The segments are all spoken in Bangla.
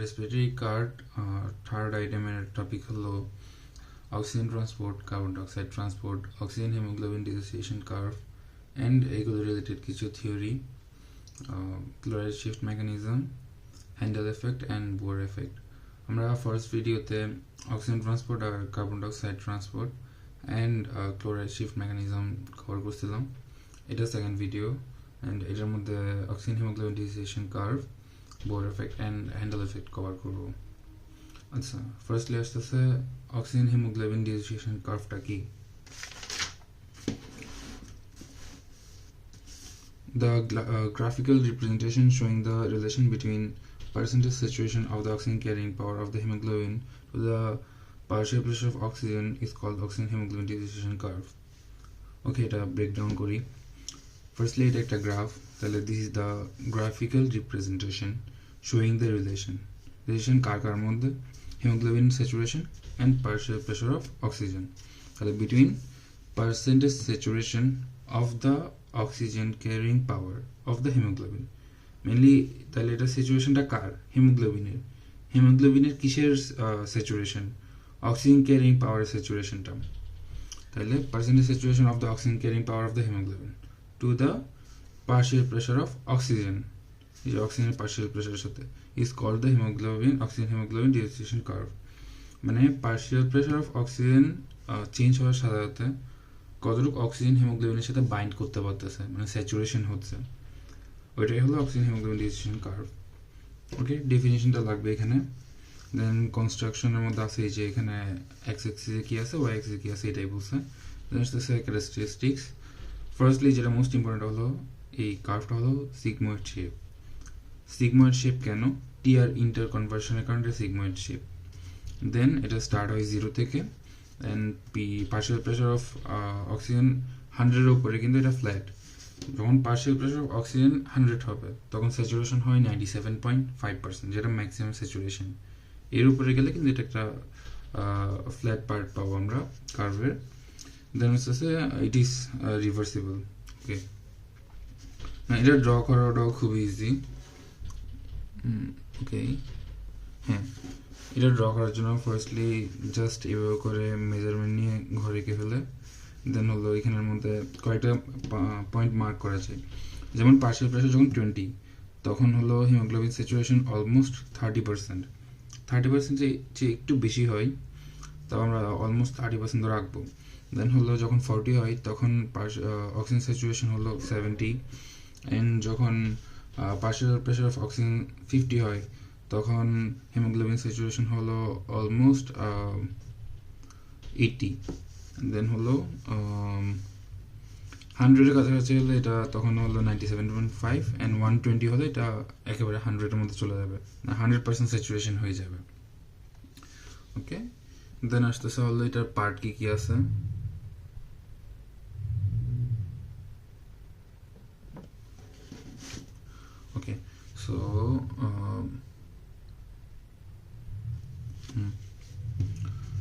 রেসপিরেটরি কার্ড থার্ড আইটেমের টপিক হলো oxygen transport, carbon dioxide transport, oxygen haemoglobin dissociation curve and এইগুলো রিলেটেড কিছু থিওরি, ক্লোরাইড শিফট মেকানিজম, হ্যান্ডেল এফেক্ট অ্যান্ড বোর এফেক্ট। আমরা ফার্স্ট ভিডিওতে অক্সিজেন ট্রান্সপোর্ট আর carbon dioxide transport and chloride shift mechanism cover করছিলাম। এটা সেকেন্ড ভিডিও অ্যান্ড এটার মধ্যে oxygen haemoglobin dissociation curve, Bohr effect and হ্যান্ডেল এফেক্ট কভার করবো। আচ্ছা, ফার্স্টলি আসতেছে অক্সিজেন হিমোগ্লোবিন ডিসোসিয়েশন কার্ভটা কি? The graphical representation showing the relation between percentage saturation of the oxygen carrying power of the hemoglobin to the partial pressure of oxygen is called oxygen hemoglobin dissociation curve. Okay, এটা breakdown করি। Firstly, এটা একটা graph, তাহলে this is the graphical representation showing the relation কার মধ্যে? hemoglobin saturation and partial pressure of oxygen, তাহলে between percentage saturation of the oxygen carrying power of the hemoglobin, mainly তাহলে এটা সিচুয়েশনটা কার? হিমোগ্লোবিনের কিসের স্যাচুরেশন? অক্সিজেন ক্যারিং পাওয়ারের স্যাচুরেশনটা। তাহলে percentage saturation of the oxygen carrying power of the haemoglobin to the partial pressure of oxygen, এই যে অক্সিজেনের পার্শিয়াল প্রেশারের সাথে, is called the oxygen haemoglobin dissociation curve. মানে partial pressure of oxygen change হওয়ার সাথে সাথে কতটুকু অক্সিজেন হিমোগ্লোবিনের সাথে বাইন্ড করতে পারতেছে, মানে স্যাচুরেশন হচ্ছে, ওইটাই হলো অক্সিজেন হিমোগ্লোবিন ডিসোসিয়েশন কার্ভ। ওকে, ডেফিনিশনটা লাগবে এখানে। দেন কনস্ট্রাকশনের মধ্যে আছে এই যে এখানে এক্স এক্সিসে কি আছে, ওয়াই এক্সিসে কি আছে, এটাই বলছে। দেন আসতেছে ক্যারেক্টারিস্টিক্স। ফার্স্টলি যেটা মোস্ট ইম্পর্টেন্ট হলো এই কার্ভটা হলো সিগময়েড শেপ। সিগময়েড শেপ কেন? টিআর ইন্টার কনভার্সনের কারণে এটা সিগময়েড শেপ। দেন এটা স্টার্ট হয় 0 থেকে, দেন পার্শিয়াল প্রেশার অফ অক্সিজেন 100-এর উপরে, কিন্তু এটা ফ্ল্যাট। যখন পার্শিয়াল প্রেশার অফ অক্সিজেন 100 হবে তখন স্যাচুরেশন হয় 97.5%, যেটা ম্যাক্সিমাম স্যাচুরেশন। এর উপরে গেলে কিন্তু এটা একটা ফ্ল্যাট পার্ট পাবো আমরা কার্ভের। দেন হচ্ছে ইট ইজ রিভার্সিবল। ওকে, না এটা ড্র করাটাও খুব ইজি। ওকে, হ্যাঁ, এটা ড্র করার জন্য ফার্স্টলি জাস্ট এভাবে করে মেজারমেন্ট নিয়ে ঘরে রেখে ফেলে, দেন হলো এখানের মধ্যে কয়েকটা পয়েন্ট মার্ক করা যায়। যেমন পার্শিয়াল প্রেশার যখন 20, তখন হলো হিমোগ্লোবিন স্যাচুরেশন অলমোস্ট 30%। 30% যে একটু বেশি হয়, তাও আমরা অলমোস্ট 30% রাখবো। দেন হলো যখন 40 হয় তখন অক্সিজেন স্যাচুরেশন হলো 70, অ্যান্ড যখন পার্শিয়াল প্রেশার অফ অক্সিজেন 50 হয় তখন হিমোগ্লোবিন স্যাচুরেশন হলো অলমোস্ট 80। দেন হলো 100-এর কাছাকাছি হলে এটা তখন হলো 97.5, অ্যান্ড 120 হলে এটা একেবারে 100-এর মধ্যে চলে যাবে, 100% স্যাচুরেশন হয়ে যাবে। ওকে, দেন আসতেছে হলো এটার পার্ট কি কি আছে। ওকে, সো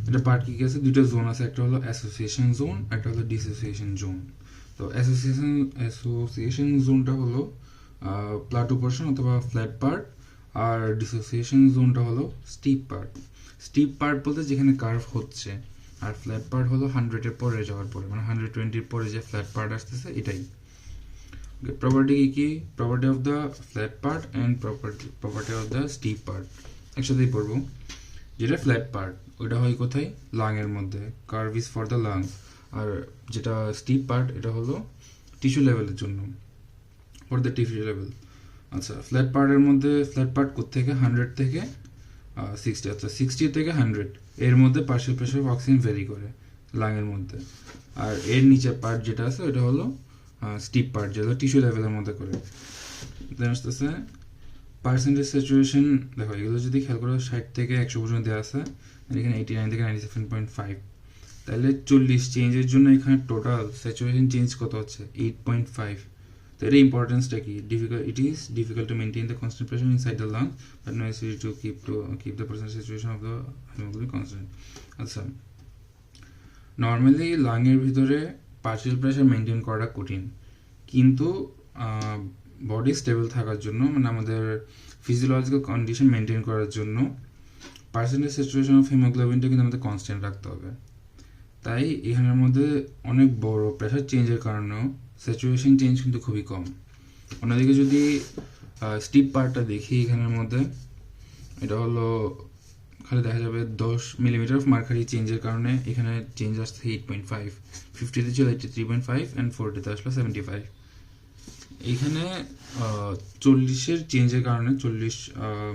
এটা পার্ট কি কি আছে? দুটো জোন আছে, একটা হলো অ্যাসোসিয়েশন জোন, একটা হলো ডিসোসিয়েশন জোন। তো অ্যাসোসিয়েশন জোনটা হলো প্লাটো পোর্শন অথবা ফ্ল্যাট পার্ট, আর ডিসোসিয়েশন জোনটা হলো স্টিপ পার্ট। স্টিপ পার্ট বলতে যেখানে কার্ভ হচ্ছে, আর ফ্ল্যাট পার্ট হলো 100-এর পরে যাওয়ার পরে, মানে 120-এর পরে যে ফ্ল্যাট পার্ট আসতেছে এটাই। প্রপার্টি কি? Property of the flat part and property of the steep part একসাথেই পড়বো। যেটা ফ্ল্যাট পার্ট ওইটা হয় কোথায়? লাংয়ের মধ্যে, curve is for the lungs. আর যেটা স্টিপ পার্ট এটা হলো টিস্যু লেভেলের জন্য, ফর দ্য টিস্যু লেভেল। আচ্ছা, ফ্ল্যাট পার্টের মধ্যে ফ্ল্যাট পার্ট কোত্থেকে? 100 থেকে 60। আচ্ছা, 60 থেকে 100 এর মধ্যে partial pressure of oxygen vary করে লাংয়ের মধ্যে। আর এর নিচের পার্ট যেটা আছে ওটা হলো স্টিপ পার্ট, যেটা টিস্যু লেভেলের মধ্যে করে। দেন আসতেছে পার্সেন্টেজ স্যাচুরেশন। দেখো এগুলো যদি খেয়াল করো 60 থেকে 100 পর্যন্ত দেওয়া আছে, এখানে 89 থেকে 97.5, তাহলে 40 চেঞ্জের জন্য এখানে টোটাল স্যাচুরেশন চেঞ্জ কত হচ্ছে? 8.5। তো এর ইম্পর্টেন্সটা কি? It is difficult to maintain the constant pressure inside the lungs, but necessary to keep the percentage saturation of the haemoglobin constant. আচ্ছা, নর্মালি লাংয়ের ভিতরে পার্শিয়াল প্রেশার মেনটেন করাটা কঠিন, কিন্তু বডি স্টেবল থাকার জন্য, মানে আমাদের ফিজিওলজিক্যাল কন্ডিশন মেনটেন করার জন্য পার্সেন্টেজ স্যাচুরেশন অফ হিমোগ্লোবিনটা কিন্তু আমাদের কনস্ট্যান্ট রাখতে হবে। তাই এখানের মধ্যে অনেক বড় প্রেশার চেঞ্জের কারণেও স্যাচুরেশন চেঞ্জ কিন্তু খুবই কম। অন্যদিকে যদি স্টিপ পার্টটা দেখি এখানের মধ্যে, এটা হলো খালি দেখা যাবে 10 মিলিমিটার অফ মার্কারি চেঞ্জের কারণে এখানে চেঞ্জ আসছে 8.5, 50তে ছিল 83.5 অ্যান্ড 40তে আসলো 75। এইখানে 40-এর চেঞ্জের কারণে 40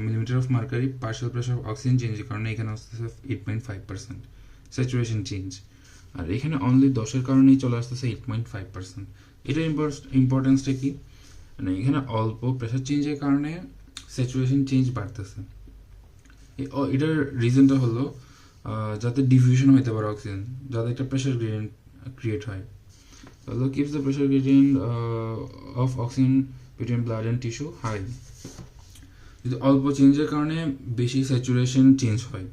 millimetre of mercury partial pressure of oxygen চেঞ্জের কারণে এখানে আসতেছে 8.5% স্যাচুরেশন চেঞ্জ, আর এখানে অনলি 10-এর কারণেই চলে আসতেছে 8.5%। এটার ইম্পর্টেন্সটা কি, মানে এখানে অল্প প্রেশার চেঞ্জের কারণে স্যাচুরেশন চেঞ্জ বাড়তেছে। এটার রিজনটা হলো যাতে ডিফিউশন হইতে পারে অক্সিজেন, যাতে একটা প্রেশার গ্রেডিয়েন্ট ক্রিয়েট হয়। হলো keeps the pressure gradient of oxygen between blood and tissue high. যদি অল্প চেঞ্জের কারণে বেশি স্যাচুরেশন চেঞ্জ হয়,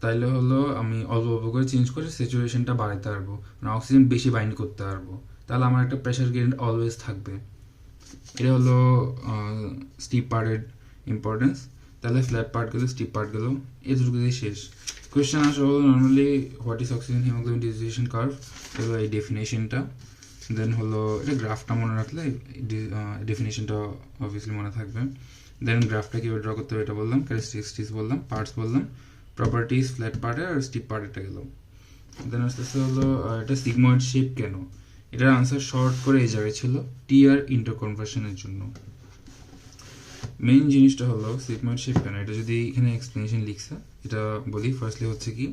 তাইলে হলো আমি অল্প অল্প করে চেঞ্জ করে স্যাচুরেশনটা বাড়াতে পারবো, মানে অক্সিজেন বেশি বাইন্ড করতে পারবো, তাহলে আমার একটা প্রেশার গ্রেডিয়েন্ট অলওয়েজ থাকবে। এটা হলো স্টিপ পার্টের ইম্পর্টেন্স। তাহলে ফ্ল্যাট পার্ট গেল, স্টিপ পার্ট গেল, এটুকু দিয়ে শেষ। কোয়েশ্চেন আসা হলো normally what is oxygen haemoglobin distribution curve, এগুলো এই ডেফিনেশনটা, দেন হলো এটা গ্রাফটা মনে রাখলে ডেফিনেশনটা অবভিয়াসলি মনে থাকবে। দেন গ্রাফটা কীভাবে ড্র করতে হবে এটা বললাম, ক্যারেক্টারিস্টিক্স বললাম, পার্টস বললাম, প্রপার্টিস ফ্ল্যাট পার্টের আর স্টিপ পার্টেরটা গেল। দেন আস্তে আস্তে হলো এটা সিগময়েড শেপ কেন, এটার আনসার শর্ট করে এই জায়গায় ছিল টি আর ইন্টারকনভার্সনের জন্য। মেইন জিনিসটা হলো সিগময়েড শেপ কেন, এটা যদি এখানে এক্সপ্লেনেশন লিখছে এটা বলি। ফার্স্টলি হচ্ছে কি,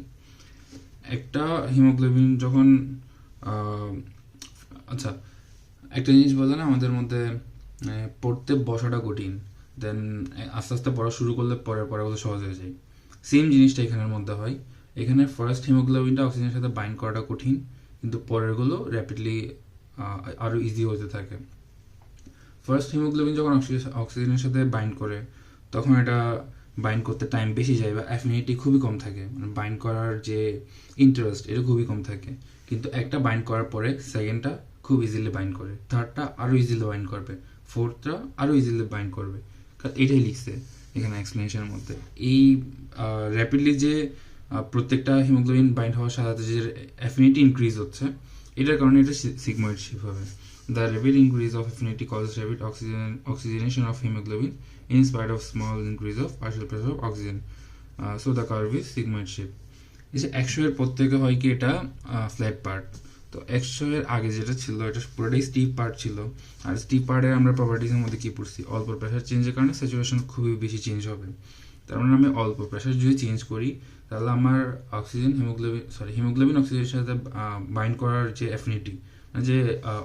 একটা হিমোগ্লোবিন যখন আচ্ছা একটা জিনিস বললে না আমাদের মধ্যে পড়তে বসাটা কঠিন, দেন আস্তে আস্তে পড়া শুরু করলে পরে পরে বলে সহজ হয়ে যায়। সেম জিনিসটা এখানের মধ্যে হয়। এখানে ফার্স্ট হিমোগ্লোবিনটা অক্সিজেনের সাথে বাইন্ড করাটা কঠিন, কিন্তু পরেরগুলো র্যাপিডলি আরও ইজি হতে থাকে। ফার্স্ট হিমোগ্লোবিন যখন অক্সিজেনের সাথে বাইন্ড করে তখন এটা বাইন্ড করতে টাইম বেশি যায় বা অ্যাফিনিটি খুবই কম থাকে, মানে বাইন্ড করার যে ইন্টারেস্ট এটা খুবই কম থাকে। কিন্তু একটা বাইন্ড করার পরে সেকেন্ডটা খুব ইজিলি বাইন্ড করে, থার্ডটা আরও ইজিলি বাইন্ড করবে, ফোর্থটা আরও ইজিলি বাইন্ড করবে। এটাই লিখছে এখানে এক্সপ্লেনেশনের মধ্যে। এই র্যাপিডলি যে প্রত্যেকটা হিমোগ্লোবিন বাইন্ড হওয়ার সাথে যে অ্যাফিনিটি ইনক্রিজ হচ্ছে, এটার কারণে এটা সিগময়েড শেপ হবে। The rapid increase of affinity causes rapid oxygenation of hemoglobin in spite of small increase of partial pressure of oxygen. So the curve is sigmoid shape. এই যে 100 এর প্রত্যেকে হয় কি এটা ফ্ল্যাট পার্ট, তো 100 এর আগে যেটা ছিল এটা পুরোটাই স্টিপ পার্ট ছিল। আর স্টিপ পার্টের আমরা প্রপার্টিজের মধ্যে কি পড়ছি, অল্প প্রেশার চেঞ্জের কারণে স্যাচুরেশন খুবই বেশি চেঞ্জ হবে। তার মানে আমি অল্প প্রেশার যদি চেঞ্জ করি তাহলে আমার হিমোগ্লোবিন অক্সিজেনের সাথে বাইন্ড করার যে অ্যাফিনিটি, যে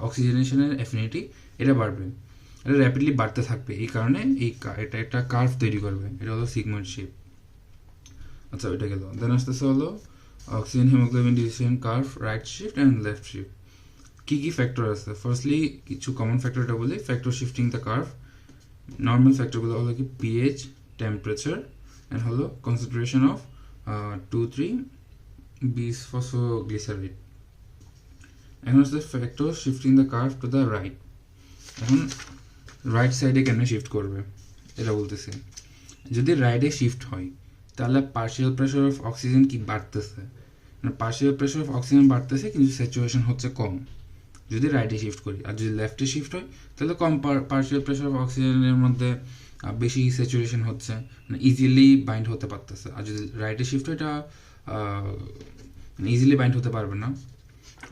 অক্সিজেনেশনের অ্যাফিনিটি এটা বাড়বে, এটা র্যাপিডলি বাড়তে থাকবে। এই কারণে এটা একটা কার্ভ তৈরি করবে, এটা হলো সিগময়েড শেপ। আচ্ছা এটা গেল। দেন আস্তে আস্তে হলো oxygen haemoglobin distribution curve, right shift and left shift. কী কী ফ্যাক্টর আছে, ফার্স্টলি কিছু কমন ফ্যাক্টরটা বলি। Factor shifting the curve, normal ফ্যাক্টরগুলো হলো কি পিএইচ, টেম্পারেচার অ্যান্ড হলো কনসেন্ট্রেশন অফ 2,3 বিসফসফোগ্লিসারাইড। এখন হচ্ছে factor shifting the curve to the right. এখন রাইট সাইডে কেন শিফট করবে এটা বলতেছি। যদি রাইটে শিফট হয় তাহলে পার্শিয়াল প্রেশার অফ অক্সিজেন কি বাড়তেছে, মানে পার্শিয়াল প্রেশার অফ অক্সিজেন বাড়তেছে কিন্তু স্যাচুরেশন হচ্ছে কম যদি রাইটে শিফট করি। আর যদি লেফটে শিফট হয় তাহলে কম পার্শিয়াল প্রেশার অফ অক্সিজেনের মধ্যে বেশি স্যাচুরেশন হচ্ছে, মানে ইজিলি বাইন্ড হতে পারতেছে। আর যদি রাইটে শিফট হয় এটা ইজিলি বাইন্ড হতে পারবে না,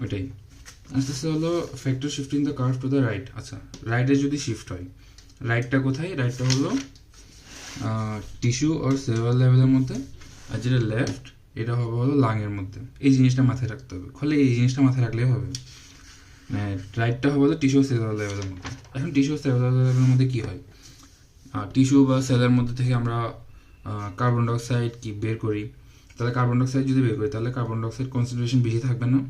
ওইটাই। আস্তে আস্তে হলো factor shifting the curve to the right. আচ্ছা রাইটে যদি শিফট হয়, রাইটটা কোথায়, রাইটটা হলো টিস্যু আর সেলুলার লেভেলের মধ্যে, আর যেটা লেফট এটা হবে হলো লাংয়ের মধ্যে। এই জিনিসটা মাথায় রাখতে হবে, ফলে এই জিনিসটা মাথায় রাখলেই হবে। রাইটটা হবে হলো টিস্যু সেলুলার লেভেলের মধ্যে। এখন টিস্যু সেলুলার লেভেলের মধ্যে কী হয়, টিস্যু বা সেলের মধ্যে থেকে আমরা কার্বন ডাইঅক্সাইড কি বের করি, তাহলে কার্বন ডাইঅক্সাইড যদি বের করি তাহলে কার্বন ডাইঅক্সাইড কনসেন্ট্রেশন বেশি থাকবে না,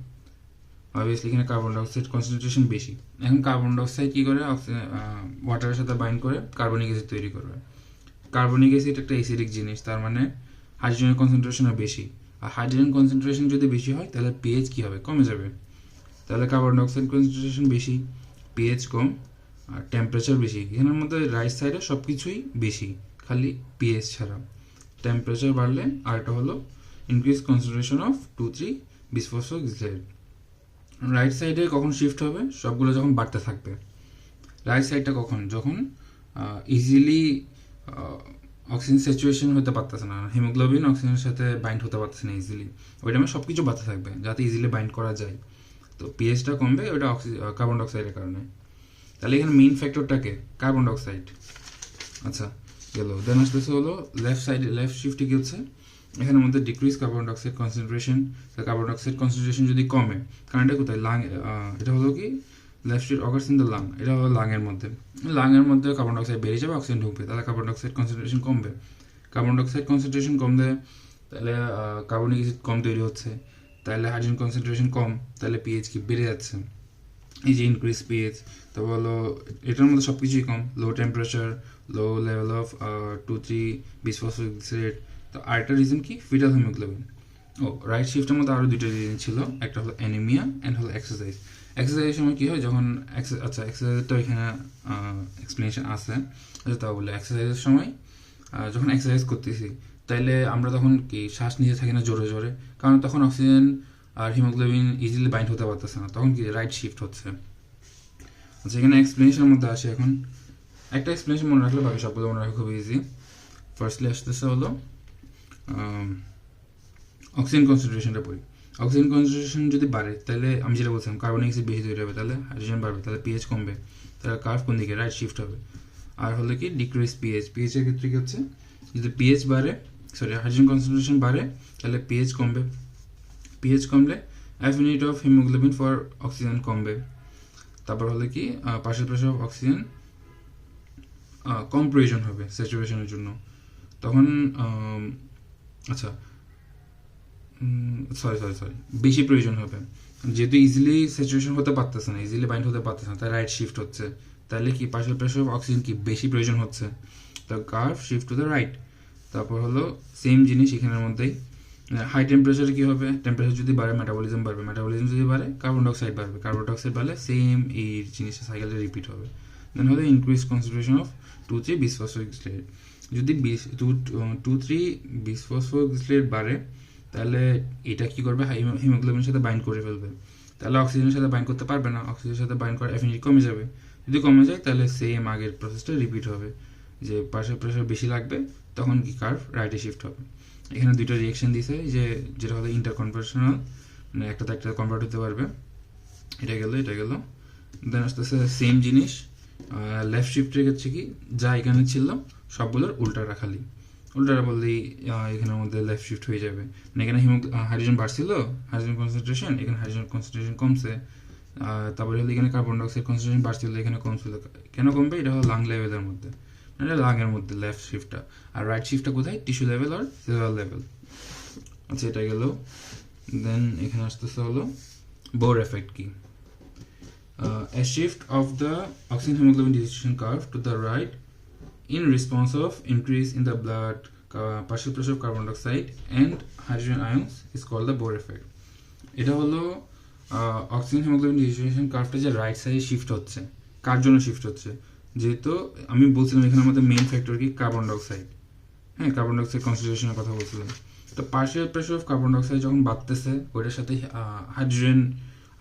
অবভিয়াসলি এখানে কার্বন ডাইঅক্সাইড কনসেন্ট্রেশন বেশি। এখন কার্বন ডাইঅক্সাইড কী করে, ওয়াটারের সাথে বাইন্ড করে কার্বনিক অ্যাসিড তৈরি করবে। কার্বনিক অ্যাসিড একটা অ্যাসিডিক জিনিস, তার মানে হাইড্রোজেনের কনসেন্ট্রেশনও বেশি। আর হাইড্রোজেন কনসেন্ট্রেশন যদি বেশি হয় তাহলে পিএইচ কী হবে, কমে যাবে। তাহলে কার্বন ডাইঅক্সাইড কনসেন্ট্রেশন বেশি, পিএইচ কম, আর টেম্পারেচার বেশি। এখানের মধ্যে রাইট সাইডে সব কিছুই বেশি, খালি পিএইচ ছাড়া। টেম্পারেচার বাড়লে আরেকটা হলো ইনক্রিজ কনসেন্ট্রেশন অফ 2,3 বিসফসফোগ্লিসারাইড। রাইট সাইডে কখন শিফট হবে? সবগুলো যখন বাড়তে থাকবে। রাইট সাইডটা কখন? যখন ইজিলি অক্সিজেন স্যাচুরেশন হতে পারতেছে না, হিমোগ্লোবিন অক্সিজেনের সাথে বাইন্ড হতে পারতেছে না ইজিলি, ওই টাইমে সব কিছু বাড়তে থাকবে যাতে ইজিলি বাইন্ড করা যায়। তো পিএইচটা কমবে, ওইটা কার্বন ডাইঅক্সাইডের কারণে। তাহলে এখানে মেইন ফ্যাক্টরটাকে কার্বন ডাইঅক্সাইড। আচ্ছা গেল। দেন আসতেছে হলো লেফট সাইডে, লেফট শিফটে কি হচ্ছে? এখানের মধ্যে decrease carbon dioxide concentration. Carbon dioxide concentration যদি কমে, কারণ এটা কোথায়? লাং। এটা হলো কি left shift occurs in the lung, এটা হলো লাংয়ের মধ্যে। লাংয়ের মধ্যে কার্বন ডাইঅক্সাইড বেড়ে যাবে, অক্সিজেন ঢুকবে, তাহলে কার্বন ডাইঅক্সাইড কনসেন্ট্রেশন কমবে। কার্বন ডাইঅক্সাইড কনসেন্ট্রেশন কমলে তাহলে কার্বনিক অ্যাসিড কম তৈরি হচ্ছে, তাহলে হাইড্রোজেন কনসেন্ট্রেশন কম, তাহলে পিএইচ কি বেড়ে যাচ্ছে। এই যে ইনক্রিজ পিএইচ, তারপর হলো এটার মধ্যে সব কিছুই কম, low temperature, low level of 2,3 bisphosphoglycerate. তো আরেকটা রিজন কি? Fetal haemoglobin. ও রাইট শিফটের মধ্যে আরও দুটো রিজন ছিল, একটা হলো অ্যানিমিয়া অ্যান্ড হলো এক্সারসাইজ। এক্সারসাইজের সময় কী হয়? যখন এক্সারসাইজটা এখানে এক্সপ্লেনেশন আছে, তাও বলে এক্সারসাইজের সময় যখন এক্সারসাইজ করতেছি তাইলে আমরা তখন কি শ্বাস নিতে থাকি না জোরে জোরে, কারণ তখন অক্সিজেন আর হিমোগ্লোবিন ইজিলি বাইন্ড হতে পারতেছে না, তখন কি রাইট শিফট হচ্ছে। আচ্ছা এখানে এক্সপ্লেনেশনের মধ্যে আসে। এখন একটা এক্সপ্লেনেশন মনে রাখলে বাকি সবগুলো মনে রাখা খুব ইজি। ফার্স্টলি আসতেছে হলো অক্সিজেন কনসেন্ট্রেশনটা পড়ি। অক্সিজেন কনসেন্ট্রেশন যদি বাড়ে তাহলে আমি যেটা বলছিলাম কার্বনিক অ্যাসিড বেশি তৈরি হবে, তাহলে হাইড্রোজেন বাড়বে, তাহলে পিএইচ কমবে, তাহলে কার্ভ কোন দিকে? রাইট শিফট হবে। আর হলো কি ডিক্রিজ পিএইচ। পিএইচের ক্ষেত্রে কি হচ্ছে? যদি পিএইচ বাড়ে, হাইড্রোজেন কনসেন্ট্রেশন বাড়ে, তাহলে পিএইচ কমবে। পিএইচ কমলে affinity of haemoglobin for oxygen কমবে। তারপর হলো কি পার্শিয়াল প্রেসার অফ অক্সিজেন কম প্রয়োজন হবে স্যাচুরেশনের জন্য, তখন আচ্ছা বেশি প্রয়োজন হবে, যেহেতু ইজিলি স্যাচুরেশন হতে পারতেছে না, ইজিলি বাইন্ড হতে পারতেছে না, তাই রাইট শিফট হচ্ছে। তাহলে কি পার্শিয়াল প্রেসার অফ অক্সিজেন কি বেশি প্রয়োজন হচ্ছে, তো curve shift to the right. তারপর হলো সেম জিনিস এখানের মধ্যেই হাই টেম্পারেচারে কী হবে? টেম্পারেচার যদি বাড়ে মেটাবলিজম বাড়বে, মেটাবলিজম যদি বাড়ে কার্বন ডাইঅক্সাইড বাড়বে, কার্বন ডাইঅক্সাইড বাড়লে সেম এই জিনিসটা সাইকেলটা রিপিট হবে। দেন হলো ইনক্রিজ কনসেন্ট্রেশন অফ 2,3 বিসফসফোগ্লিসারেট। যদি 2,3 বিসফসফোগ্লিসারেট বাড়ে তাহলে এটা কী করবে? হিমোগ্লোবিনের সাথে বাইন্ড করে ফেলবে, তাহলে অক্সিজেনের সাথে বাইন্ড করতে পারবে না, অক্সিজেনের সাথে বাইন্ড করার অ্যাফিনিটি কমে যাবে। যদি কমে যায় তাহলে সেম আগের প্রসেসটা রিপিট হবে, যে পার্শিয়াল প্রেসার বেশি লাগবে, তখন কি কার্ভ রাইটে শিফট হবে। এখানে দুইটা রিয়েকশন দিছে, যে যেটা হলো ইন্টারকনভার্সনাল, মানে একটাতে একটা কনভার্ট হতে পারবে। এটা গেল। দেন আসতেছে সেম জিনিস লেফট শিফটের ক্ষেত্রে কি যা এখানে ছিল সবগুলোর উল্টাটা, খালি উল্টাটা বললেই এখানের মধ্যে লেফট শিফট হয়ে যাবে। মানে এখানে হাইড্রোজেন বাড়ছিল, হাইড্রোজেন কনসেন্ট্রেশন, এখানে হাইড্রোজেন কনসেন্ট্রেশন কমছে। তারপরে হলো এখানে কার্বন ডাইঅক্সাইড কনসেন্ট্রেশন বাড়ছিল, এখানে কমছিল। কেন কমবে? এটা হলো লাং লেভেলের মধ্যে, মানে লাংয়ের মধ্যে লেফট শিফটটা। আর রাইট শিফটটা কোথায়? টিস্যু লেভেল আর সেলুলার লেভেল। আচ্ছা এটা গেল। দেন এখানে আসতেছে হলো বোর এফেক্ট কি? A shift of the oxygen hemoglobin dissociation curve to the right in response of increase in the blood partial pressure of carbon dioxide and hydrogen ions is called the Bohr effect. এটা হলো অক্সিজেন হিমোগ্লোবিন ডিসোসিয়েশন কার্ভটা যে রাইট সাইডে শিফট হচ্ছে, কার জন্য শিফট হচ্ছে? যেহেতু আমি বলছিলাম এখানে আমাদের মেইন ফ্যাক্টর কি? Carbon dioxide. হ্যাঁ, কার্বন ডাইঅক্সাইড কনসেন্ট্রেশনের কথা বলছিলাম। তো partial pressure of carbon dioxide যখন বাড়তেছে, ওইটার সাথে হাইড্রোজেন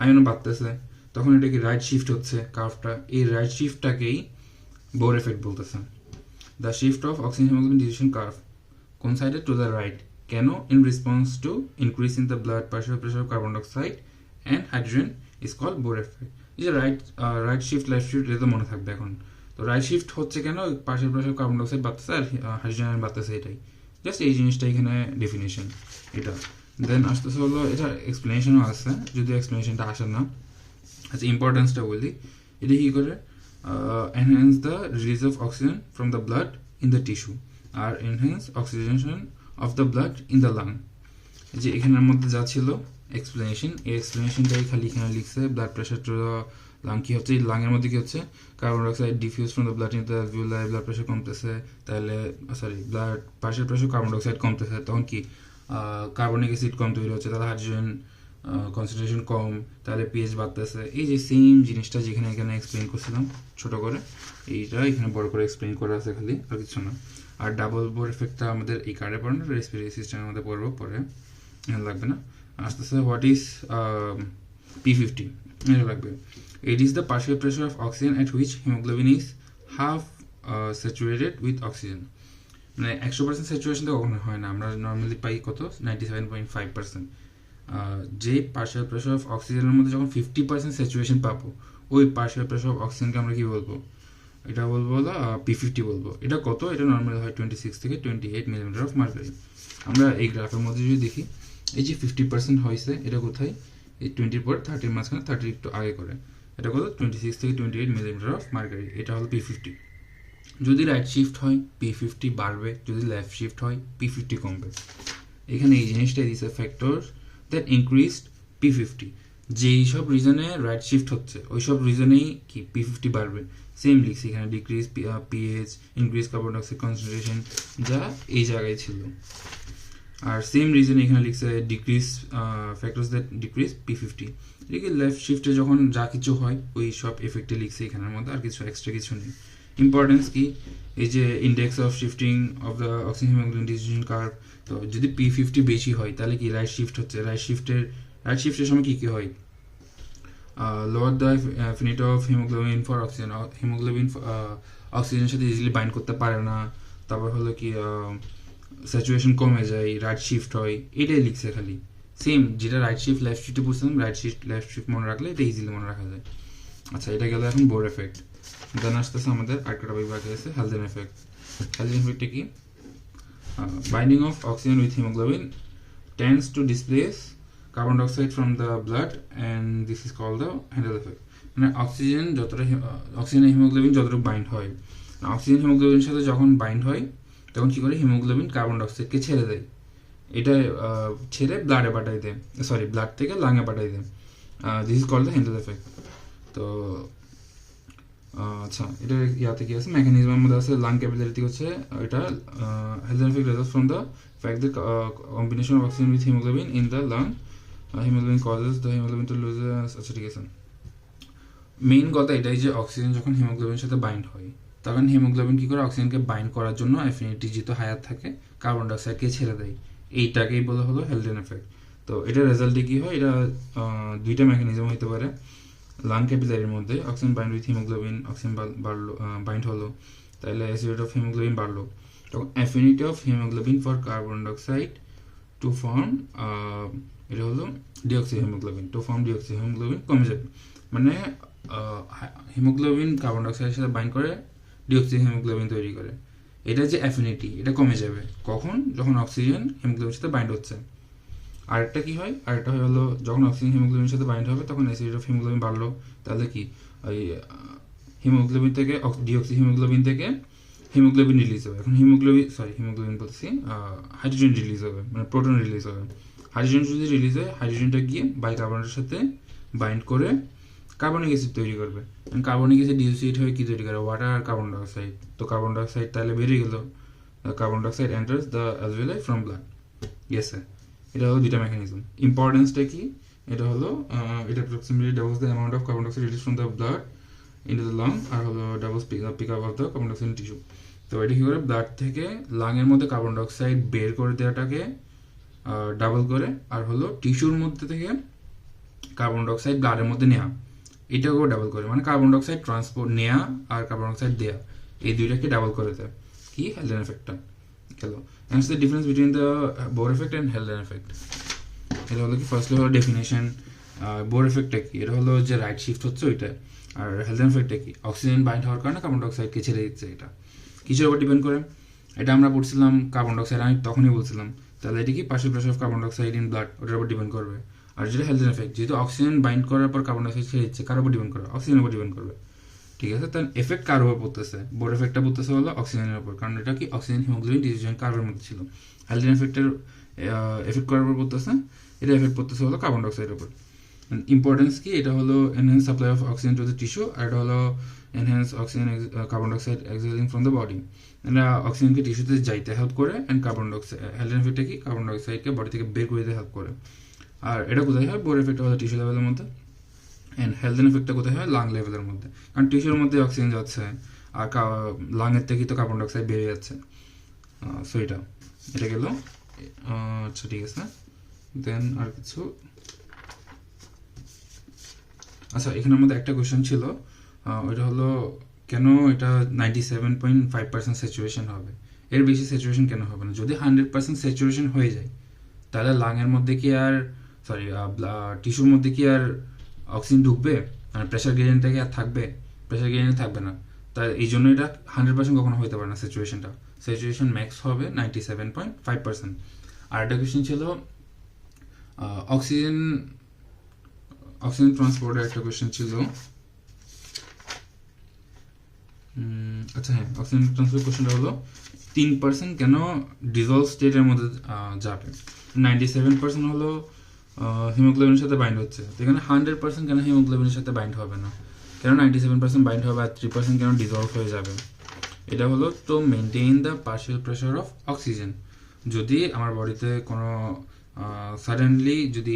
আয়নও বাড়তেছে, তখন এটা কি রাইট শিফট হচ্ছে কার্ভটা। এই রাইট শিফটটাকেই বোর এফেক্ট বলতেছে। The shift of oxygen haemoglobin dissociation curve কোন সাইডে? To the right. কেন? In response to increase in the blood partial pressure of carbon dioxide and hydrogen is called Bohr effect. এই যে রাইট শিফট লেফট শিফট, এটা তো মনে থাকবে এখন। তো রাইট শিফট হচ্ছে কেন? Partial pressure of carbon dioxide বাড়তেছে আর হাইড্রোজেন আয়ন বাড়তেছে, এটাই জাস্ট এই জিনিসটা এখানে ডেফিনেশন এটা। দেন আসতেছে হলো এটা এক্সপ্লেনেশনও আছে, যদি এক্সপ্লেনেশনটা আসে না। আচ্ছা ইম্পর্টেন্সটা বলি, এটা কী করে? Enhance the release of oxygen from the blood in the tissue আর enhance oxygenation of the blood in the lung. যে এখানের মধ্যে যা ছিল এক্সপ্লেনেশন, এই এক্সপ্লেনেশনটাই খালি এখানে লিখছে। Blood pressure to the lung কী হচ্ছে? লাংয়ের মধ্যে কী হচ্ছে? Carbon dioxide diffuse from the blood in the alveoli, blood pressure কমতেছে, তাহলে blood partial pressure carbon dioxide কমতেছে, তখন কি কার্বনিক অ্যাসিড কম তৈরি হচ্ছে, তাহলে হাইড্রোজেন কনসেন্ট্রেশন কম, তাহলে পিএইচ বাড়তেছে। এই যে সেম জিনিসটা যেখানে এখানে এক্সপ্লেন করছিলাম ছোটো করে, এইটা এখানে বড় করে এক্সপ্লেন করা আছে খালি, আর কিছু না। আর ডাবল বোর এফেক্টটা আমাদের এই কার্ডে পড়ে না, রেসপিরেটরি সিস্টেমের মধ্যে পড়বো পরে, লাগবে না। আস্তে আস্তে হোয়াট ইজ P50, এটা লাগবে। It is the partial pressure of oxygen at which hemoglobin is half saturated with oxygen. মানে 100% স্যাচুরেশন তো কখনো হয় না, আমরা নর্মালি পাই কত 97.5%। যে পার্শিয়াল প্রেশার অফ অক্সিজেনের মধ্যে যখন 50% স্যাচুরেশন পাবো, ওই পার্শিয়াল প্রেশার অফ অক্সিজেনকে আমরা কি বলবো, এটা বলবো হলো P50 বলবো। এটা কত, এটা নর্মালি হয় 26 থেকে 28 মিলিমিটার অফ মার্কারি। আমরা এই গ্রাফের মধ্যে যদি দেখি, এই যে 50% হয়েছে, এটা কোথায়, এই 20 পর 30 মাঝখানে 30 একটু আগে করে, এটা কত 26 থেকে 28 মিলিমিটার অফ মার্কারি, এটা হলো P50। যদি রাইট শিফট হয় P50 বাড়বে, যদি লেফট শিফট হয় P50 কমবে। এখানে এই জিনিসটাই দিছে ফ্যাক্টর দ্যাট ইনক্রিজড P50, যেই সব রিজনে রাইট শিফট হচ্ছে ওই সব রিজনেই কি P50 বাড়বে। সেম লিখছি এখানে, decrease pH, increase carbon dioxide concentration, যা এই জায়গায় ছিল। আর সেম রিজন এখানে লিখছে decrease factors that decrease P50। এদিকে লেফট শিফটে যখন যা কিছু হয় ওই সব এফেক্টে লিখছে এখানের মধ্যে, আর কিছু এক্সট্রা কিছু নেই। ইম্পর্টেন্স কি, এই যে index of shifting of the oxygen haemoglobin distribution curve, তো যদি P50 বেশি হয় তাহলে কি রাইট শিফট হচ্ছে, রাইট শিফটের সময় কি হয়, lower the affinity of haemoglobin for oxygen, haemoglobin অক্সিজেনের সাথে ইজিলি বাইন্ড করতে পারে না। তারপর হলো কি স্যাচুরেশন কমে যায়, রাইট শিফট হয়, এটাই লিখছে খালি। সেম যেটা রাইট শিফট লেফট শিফটে বুঝছিলাম, রাইট শিফট লেফট শিফট মনে রাখলে এটা ইজিলি মনে রাখা যায়। আচ্ছা, এটা গেল এখন বোর এফেক্ট। দেন আসতেছে আমাদের আরেকটা টপিক বাকি আছে, হেলথেন এফেক্ট। হেলথেন এফেক্টে কি, binding of oxygen with haemoglobin tends to displace carbon dioxide from the blood and this is called the Handel effect. মানে অক্সিজেন যতটা অক্সিজেন হিমোগ্লোবিন যতটুকু বাইন্ড হয়, অক্সিজেন হিমোগ্লোবিনের সাথে যখন বাইন্ড হয় তখন কী করে, হিমোগ্লোবিন কার্বন ডাইঅক্সাইডকে ছেড়ে দেয়, এটা ছেড়ে ব্লাডে পাঠাই দেয়, সরি ব্লাড থেকে লাঙে পাঠাই দেয়। দিস ইজ কল্ড দ্য হ্যান্ডেল এফেক্ট। তো আচ্ছা, এটা ইয়াতে কি আছে, মেকানিজমের মধ্যে আছে লাং ক্যাপিলারিটি হচ্ছে এটা, handle effect results from the fact the combination of oxygen with hemoglobin in the lung, hemoglobin causes the hemoglobin to lose আচ্ছা ঠিক আছে। মেইন কথা এটাই যে অক্সিজেন যখন হিমোগ্লোবিনের সাথে বাইন্ড হয় তখন হিমোগ্লোবিন কি করে, অক্সিজেনকে বাইন্ড করার জন্য অ্যাফিনিটি যেহেতু হায়ার থাকে কার্বন ডাইঅক্সাইডকে ছেড়ে দেয়, এইটাকেই বলা হলো হেলথেন এফেক্ট। তো এটার রেজাল্টে কি হয়, এটা দুইটা মেকানিজম হতে পারে। লাং ক্যাপিলারির মধ্যে oxygen bind with haemoglobin, oxygen বাড়লো, বাইন্ড হলো, তাহলে অ্যাসিড অফ হিমোগ্লোবিন বাড়লো, তখন affinity of haemoglobin for carbon dioxide to form এটা হলো deoxy haemoglobin, to form deoxy haemoglobin কমে যাবে। মানে হিমোগ্লোবিন কার্বন ডাইঅক্সাইডের সাথে বাইন্ড করে ডিঅক্সি হিমোগ্লোবিন তৈরি করে, এটা যে অ্যাফিনিটি এটা কমে যাবে কখন, যখন অক্সিজেন হিমোগ্লোবিনের সাথে বাইন্ড হচ্ছে। আরেকটা কি হয়, আরেকটা হলো যখন অক্সিজেন হিমোগ্লোবিনের সাথে বাইন্ড হবে তখন অ্যাসিড অফ হিমোগ্লোবিন বাড়লো, তাহলে কি ওই হিমোগ্লোবিন থেকে ডিঅক্সি হিমোগ্লোবিন থেকে হিমোগ্লোবিন রিলিজ হবে। এখন হিমোগ্লোবিন বলছি, হাইড্রোজেন রিলিজ হবে, মানে প্রোটন রিলিজ হবে। হাইড্রোজেন যদি রিলিজ হয়, হাইড্রোজেনটা গিয়ে বাইকার্বনেটের সাথে বাইন্ড করে কার্বনিক অ্যাসিড তৈরি করবে। কার্বনিক অ্যাসিড ডিসোসিয়েট হয়ে কি তৈরি করে, ওয়াটার আর কার্বন ডাইঅক্সাইড। তো কার্বন ডাইঅক্সাইড তাহলে বেরিয়ে গেল, carbon dioxide enters the alveoli from blood. Yes sir, এটা হলো দুইটা মেকানিজম। ইম্পর্টেন্সটা কি, এটা হলো এটা approximately doubles the amount of carbon dioxide release from the blood into the lung, আর হলো doubles pick up of the carbon dioxide tissue. তো এটা কী করে, ব্লাড থেকে লাংয়ের মধ্যে কার্বন ডাইঅক্সাইড বের করে দেওয়াটাকে ডাবল করে, আর হলো টিস্যুর মধ্যে থেকে কার্বন ডাইঅক্সাইড ব্লাডের মধ্যে নেওয়া, এটাকেও ডাবল করে। মানে কার্বন ডাইঅক্সাইড ট্রান্সপোর্ট নেওয়া আর কার্বন ডাইঅক্সাইড দেওয়া, এই দুইটাকে ডাবল করে দেয় কি, হেলথেন এফেক্টটা গেল। And the difference between the Bohr effect and Haldane effect, এটা হলো কি, ফার্স্টলি হলো ডেফিনেশন। বোর এফেক্টটা কি, এটা হলো যে রাইট শিফট হচ্ছে ওইটা। আর হেলথেন এফেক্টটা কি, অক্সিজেন বাইন্ড হওয়ার কারণে কার্বন ডাইঅক্সাইডকে ছেড়ে দিচ্ছে, এটা কিসের উপর ডিপেন্ড করে, এটা আমরা পড়ছিলাম কার্বন ডাইঅক্সাইড, আমি তখনই বলছিলাম। তাহলে এটা কি, partial pressure of carbon dioxide in blood, ওটার উপর ডিপেন্ড করবে। আর যেটা হেলথেন এফেক্ট, যেহেতু অক্সিজেন বাইন্ড করার পর কার্বন ডাইঅক্সাইড ছেড়ে দিচ্ছে, কার উপর ডিপেন্ড করবে, অক্সিজেনের উপর ডিপেন্ড করবে। ঠিক আছে, তার এফেক্ট কার উপর পড়তেছে, বোর এফেক্টটা পড়তেছে হলো অক্সিজেনের উপর, কারণ এটা কি অক্সিজেন হিমোগ্লোবিন ডিসোসিয়েশন কার্ভের মধ্যে ছিল। হেলথেন এফেক্টের এফেক্ট করার উপর পড়তেছে, এটা এফেক্ট পড়তেছে হলো কার্বন ডাইঅক্সাইডের উপর। ইম্পর্টেন্স কি, এটা হলো enhance supply of oxygen to the tissue, আর এটা হলো enhance oxygen carbon dioxide exhaling from the body. এটা অক্সিজেনকে টিস্যুতে যাইতে হেল্প করে, অ্যান্ড কার্বন ডাইঅক্সাইড হেলথেন এফেক্টটা কি, কার্বন ডাইঅক্সাইডকে বডি থেকে বের করে দিতে হেল্প করে। আর এটা কোথায় হয়, বোর এফেক্টটা হলো টিস্যু লেভেলের মধ্যে, অ্যান্ড হেলথেন এফেক্টটা কোথায় হয়, লাং লেভেলের মধ্যে, কারণ টিস্যুর মধ্যে অক্সিজেন যাচ্ছে আর লাংয়ের থেকে তো কার্বন ডাইঅক্সাইড বেরিয়ে যাচ্ছে। সো এটা গেল। আচ্ছা ঠিক আছে, দেন আর কিছু, আচ্ছা এখানে আমাদের একটা কোয়েশ্চেন ছিল, ওইটা হলো কেন এটা 97.5% স্যাচুরেশন হবে, এর বেশি স্যাচুরেশন কেন হবে না? যদি 100% স্যাচুরেশন হয়ে যায় তাহলে লাংয়ের মধ্যে কি আর টিস্যুর মধ্যে কি আর অক্সিজেন ঢুকবে? মানে প্রেশার গ্রেডিয়েন্টটা কি আর থাকবে? প্রেশার গ্রেডিয়েন্ট থাকবে না। তাই এই জন্য এটা 100% কখনো হতে পারে না স্যাচুরেশনটা। স্যাচুরেশন ম্যাক্স হবে 97.5%। আর একটা কোয়েশ্চেন ছিল অক্সিজেন ট্রান্সপোর্টের একটা কোয়েশ্চেন ছিল। আচ্ছা হ্যাঁ, অক্সিজেন ট্রান্সপোর্ট কোয়েশ্চেনটা হলো 3% কেন ডিজলভ স্টেটের মধ্যে যাবে? 97% হলো হিমোগ্লোবিনের সাথে বাইন্ড হচ্ছে, তো এখানে 100% কেন হিমোগ্লোবিনের সাথে বাইন্ড হবে না? কেন 97% বাইন্ড হবে আর 3% কেন ডিজলভ হয়ে যাবে? এটা হলো to maintain the partial pressure of oxygen. যদি আমার বডিতে কোনো সাডেনলি যদি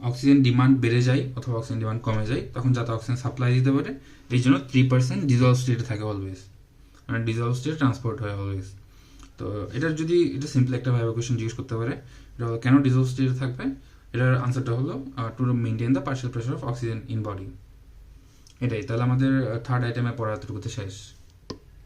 অক্সিজেন ডিমান্ড বেড়ে যায় অথবা অক্সিজেন ডিমান্ড কমে যায়, তখন যাতে অক্সিজেন সাপ্লাই দিতে পারে, এই জন্য 3% ডিজলভ স্টেটে থাকে অলওয়েজ, মানে ডিজলভ স্টেট ট্রান্সপোর্ট হয় অলওয়েজ। তো এটার যদি এটা সিম্পল একটা ভাইবা কোয়েশ্চেন জিজ্ঞেস করতে পারে, এটা হলো কেন ডিজলভ স্টেটে থাকবে, এটার আনসারটা হলো to maintain the partial pressure of oxygen in body. এটাই তাহলে আমাদের থার্ড আইটেমে পড়া এতটুকুতে শেষ।